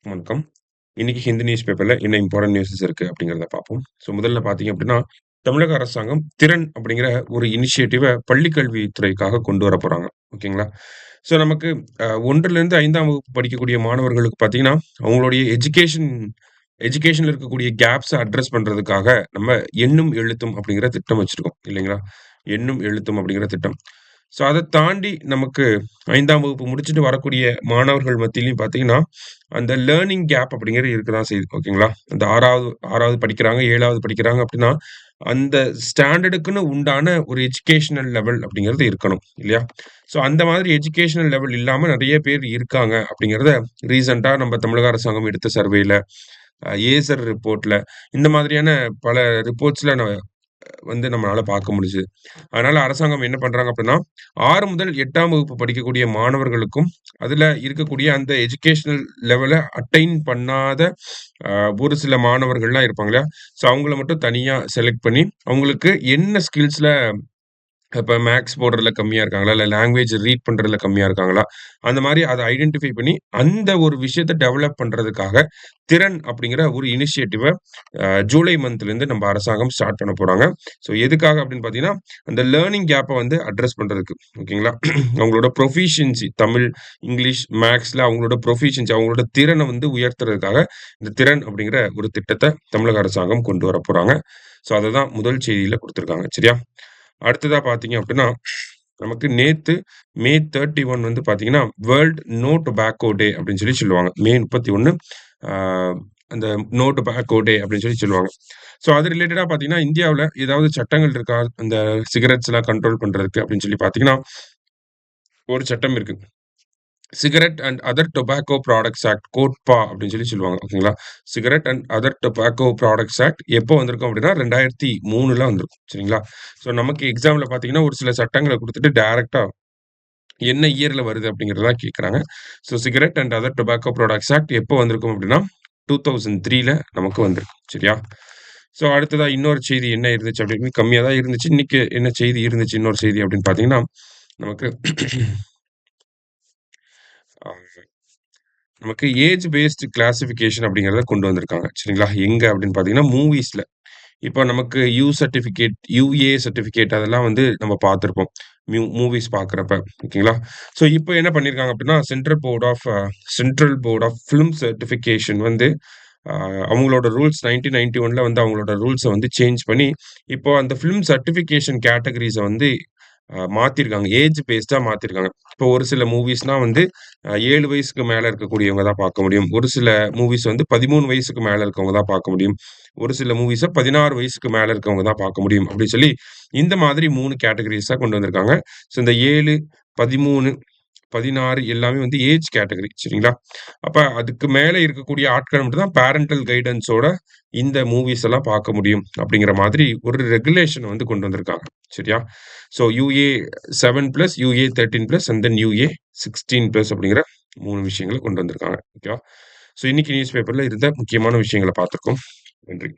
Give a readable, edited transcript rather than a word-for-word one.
வணக்கம். இன்னைக்கு ஹிந்து நியூஸ் பேப்பர்ல என்ன இம்பார்ட்டன்ட் நியூஸஸ் இருக்கு அப்படிங்கிறத பார்ப்போம். முதல்ல பார்த்தீங்க அப்படின்னா, தமிழக அரசாங்கம் திறன் அப்படிங்கிற ஒரு இனிஷியேட்டிவ பள்ளிக் கல்வித்துறைக்காக கொண்டு வரப் போறாங்க. ஓகேங்களா? நமக்கு 1லிருந்து 5ஆம் வகுப்பு படிக்கக்கூடிய மாணவர்களுக்கு பார்த்தீங்கன்னா, அவங்களுடைய எஜுகேஷன்ல இருக்கக்கூடிய கேப்ஸ அட்ரஸ் பண்றதுக்காக நம்ம எண்ணும், எழுத்தும் அப்படிங்கிற திட்டம் வச்சிருக்கோம். இல்லைங்களா? எண்ணும், எழுத்தும் அப்படிங்கிற திட்டம். அத தாண்டி நமக்கு 5ஆம் வகுப்பு முடிச்சுட்டு வரக்கூடிய மாணவர்கள் மத்தியிலயும் பார்த்தீங்கன்னா, அந்த லேர்னிங் கேப் அப்படிங்கிறது இருக்க தான் செய்யுது. ஓகேங்களா? அந்த 6வது படிக்கிறாங்க, 7வது படிக்கிறாங்க அப்படின்னா, அந்த ஸ்டாண்டர்டுக்குன்னு உண்டான ஒரு எஜுகேஷனல் லெவல் அப்படிங்கிறது இருக்கணும். இல்லையா? அந்த மாதிரி எஜுகேஷனல் லெவல் இல்லாம நெறைய பேர் இருக்காங்க அப்படிங்கிறத ரீசென்ட்டா நம்ம தமிழக அரசாங்கம் எடுத்த சர்வேல, ஏசர் ரிப்போர்ட்ல இந்த மாதிரியான பல ரிப்போர்ட்ஸ்ல நம்மளால பார்க்க முடிஞ்சுது. அதனால அரசாங்கம் என்ன பண்றாங்க அப்படின்னா, 6 முதல் 8ஆம் வகுப்பு படிக்கக்கூடிய மாணவர்களுக்கும், அதுல இருக்கக்கூடிய அந்த எஜுகேஷனல் லெவல அட்டைன் பண்ணாத ஒரு சில மாணவர்கள்லாம் இருப்பாங்க இல்லையா? அவங்கள மட்டும் தனியா செலக்ட் பண்ணி, அவங்களுக்கு என்ன ஸ்கில்ஸ்ல இப்ப மேத்ஸ் போடுறதுல கம்மியா இருக்காங்களா? இல்ல லாங்குவேஜ் ரீட் பண்றதுல கம்மியா இருக்காங்களா? அந்த மாரி அத ஐடென்டிஃபை பண்ணி, அந்த ஒரு விஷயத்த டெவலப் பண்றதுக்காக, திறன் அப்படிங்கிற ஒரு இனிஷியேட்டிவ ஜூலை மந்த்லேருந்து நம்ம அரசாங்கம் ஸ்டார்ட் பண்ண போறாங்க. எதுக்காக அப்படின்னு பார்த்தீங்கன்னா, அந்த லேர்னிங் கேப்ப அட்ரஸ் பண்றதுக்கு. ஓகேங்களா? அவங்களோட ப்ரொஃபிஷியன்சி தமிழ், இங்கிலீஷ், மேத்ஸ்ல அவங்களோட ப்ரொஃபிஷியன்சி அவங்களோட திறன உயர்த்துறதுக்காக, இந்த திறன் அப்படிங்கிற ஒரு திட்டத்த தமிழக அரசாங்கம் கொண்டு வரப்போறாங்க. அததான் முதல் செய்தியில குடுத்திருக்காங்க. சரியா? அடுத்ததா பார்த்தீங்க அப்படின்னா, நமக்கு நேத்து மே 31 பார்த்தீங்கன்னா, வேர்ல்ட் நோ டொபாக்கோ டே அப்படின்னு சொல்லுவாங்க. மே 31 ஆ அந்த நோ டொபாக்கோ டே அப்படின்னு சொல்லுவாங்க. அது ரிலேட்டடா பார்த்தீங்கன்னா, இந்தியாவுல ஏதாவது சட்டங்கள் இருக்கா? அந்த சிகரெட்ஸ்லாம் கண்ட்ரோல் பண்றதுக்கு அப்படின்னு பார்த்தீங்கன்னா, ஒரு சட்டம் இருக்கு. Cigarette and other tobacco products act COTPA அப்படின்னு சொல்லுவாங்க. ஓகேங்களா? Cigarette and other tobacco products act எப்போ வந்திருக்கும் அப்படின்னா 2003ல வந்திருக்கும். சரிங்களா? நமக்கு எக்ஸாம்ல பார்த்தீங்கன்னா, ஒரு சில சட்டங்கள குடுத்துட்டு டைரக்ட்டா என்ன இயர்ல வருது அப்படிங்கிறதெல்லாம் கேட்கறாங்க. Cigarette and other tobacco products act எப்போ வந்திருக்கும் அப்படின்னா, 2003ல நமக்கு வந்திருக்கு. சரியா? அடுத்ததா இன்னொரு செய்தி என்ன இருந்துச்சு அப்படின்னு கம்மியா தான் இருந்துச்சு. இன்னைக்கு என்ன செய்தி இருந்துச்சு இன்னொரு செய்தி அப்படின்னு பார்த்தீங்கன்னா, நமக்கு அ நமக்கு ஏஜ் பேஸ்ட் கிளாசிஃபிகேஷன் அப்படிங்கிறத கொண்டு வந்திருக்காங்க. சரிங்களா? எங்க அப்படின்னு பார்த்தீங்கன்னா, மூவிஸ்ல. இப்போ நமக்கு யுஏ சர்டிஃபிகேட் அதெல்லாம் நம்ம பார்த்திருப்போம். மூவிஸ் பார்க்குறப்ப. ஓகேங்களா? இப்போ என்ன பண்ணியிருக்காங்க அப்படின்னா, central board of film certification uh அவங்களோட ரூல்ஸ் 1991ல அவங்களோட ரூல்ஸ சேஞ்ச் பண்ணி, இப்போ அந்த ஃபிலிம் சர்டிஃபிகேஷன் கேட்டகரீஸ மாத்திருக்காங்க. ஏஜ் பேஸ்டா மாத்திருக்காங்க. இப்போ ஒரு சில மூவிஸ்னா 7 வயசுக்கு மேல இருக்கக்கூடியவங்க தான் பார்க்க முடியும். ஒரு சில மூவிஸ் 13 வயசுக்கு மேல இருக்கவங்க தான் பார்க்க முடியும். ஒரு சில மூவிஸ 16 வயசுக்கு மேல இருக்கவங்க தான் பார்க்க முடியும். அப்படி சொல்லி இந்த மாதிரி 3 கேட்டகரீஸா கொண்டு வந்திருக்காங்க. இந்த 7, 13, 16 எல்லாமே ஏஜ் கேட்டகரி சரிங்களா? அப்ப அதுக்கு மேல இருக்கக்கூடிய ஆட்கள் மட்டும் தான் பேரன்டல் கைடன்ஸோட இந்த மூவிஸ் எல்லாம் பார்க்க முடியும். அப்படிங்கிற மாதிரி ஒரு ரெகுலேஷன் கொண்டு வந்திருக்காங்க. சரியா? UA 7+ UA 13+ and then UA 16+ அப்படிங்கிற 3 விஷயங்கள கொண்டு வந்திருக்காங்க. ஓகேவா? இன்னைக்கு நியூஸ் பேப்பர்ல இருந்த முக்கியமான விஷயங்கள பார்த்திருக்கோம். நன்றி.